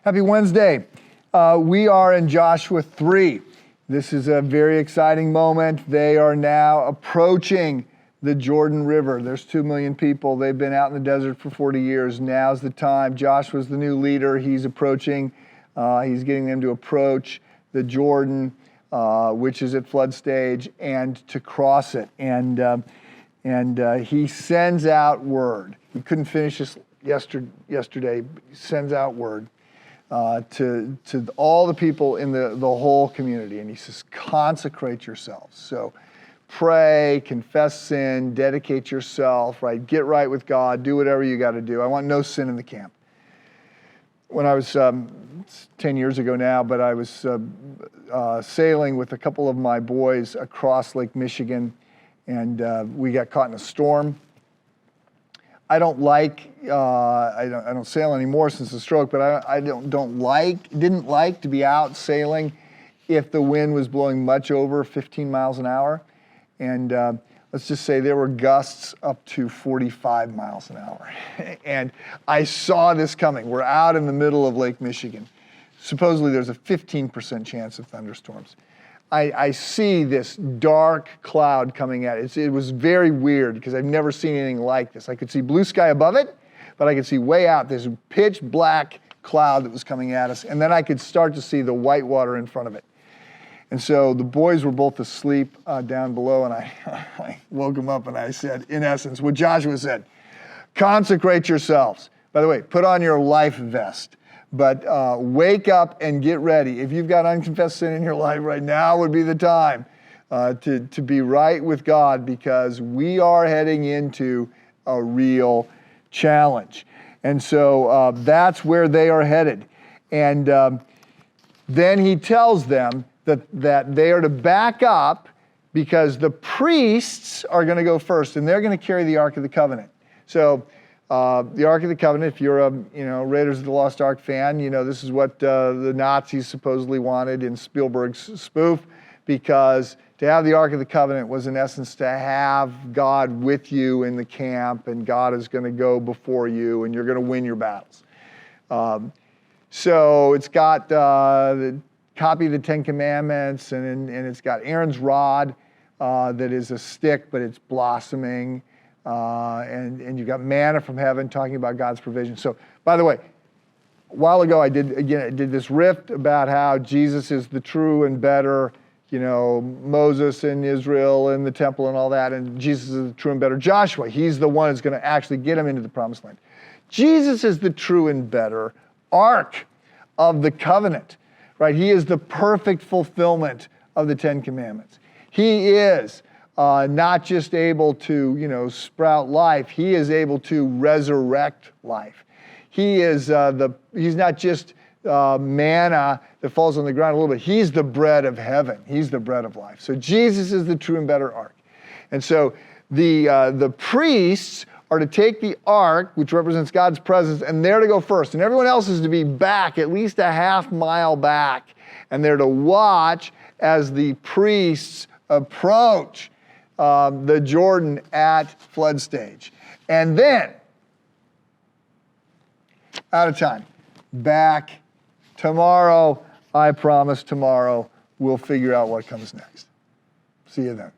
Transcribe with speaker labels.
Speaker 1: Happy Wednesday. We are in Joshua 3. This is a very exciting moment. They are now approaching the Jordan River. There's 2 million people. They've been out in the desert for 40 years. Now's the time. Joshua's the new leader. He's approaching. He's getting them to approach the Jordan, which is at flood stage, and to cross it. And he sends out word. He couldn't finish this yesterday. But he sends out word to all the people in the whole community. And he says, consecrate yourselves. So pray, confess sin, dedicate yourself, right? Get right with God, do whatever you got to do. I want no sin in the camp. When I was 10 years ago now, but I was sailing with a couple of my boys across Lake Michigan, and we got caught in a storm. I don't sail anymore since the stroke, but I didn't like to be out sailing if the wind was blowing much over 15 miles an hour. And let's just say there were gusts up to 45 miles an hour. And I saw this coming. We're out in the middle of Lake Michigan. Supposedly there's a 15% chance of thunderstorms. I see this dark cloud coming at it. It was very weird because I've never seen anything like this. I could see blue sky above it, but I could see way out this pitch black cloud that was coming at us. And then I could start to see the white water in front of it. And so the boys were both asleep down below, and I woke them up and I said, in essence, what Joshua said, consecrate yourselves. By the way, put on your life vest. But wake up and get ready. If you've got unconfessed sin in your life right now would be the time to be right with God, because we are heading into a real challenge. And so that's where they are headed. And then he tells them that they are to back up because the priests are going to go first, and they're going to carry the Ark of the Covenant. So the Ark of the Covenant, if you're a Raiders of the Lost Ark fan, this is what the Nazis supposedly wanted in Spielberg's spoof, because to have the Ark of the Covenant was in essence to have God with you in the camp, and God is going to go before you and you're going to win your battles. So it's got the copy of the Ten Commandments, and it's got Aaron's rod that is a stick, but it's blossoming. And you've got manna from heaven, talking about God's provision. So, by the way, a while ago I did this riff about how Jesus is the true and better, Moses and Israel and the temple and all that, and Jesus is the true and better Joshua. He's the one who's going to actually get him into the promised land. Jesus is the true and better Ark of the covenant, right? He is the perfect fulfillment of the Ten Commandments. He is not just able to, sprout life. He is able to resurrect life. He is he's not just manna that falls on the ground a little bit. He's the bread of heaven. He's the bread of life. So Jesus is the true and better Ark. And so the priests are to take the Ark, which represents God's presence, and they're to go first. And everyone else is to be back, at least a half mile back. And they're to watch as the priests approach the Jordan at flood stage. And then, out of time, back tomorrow. I promise tomorrow we'll figure out what comes next. See you then.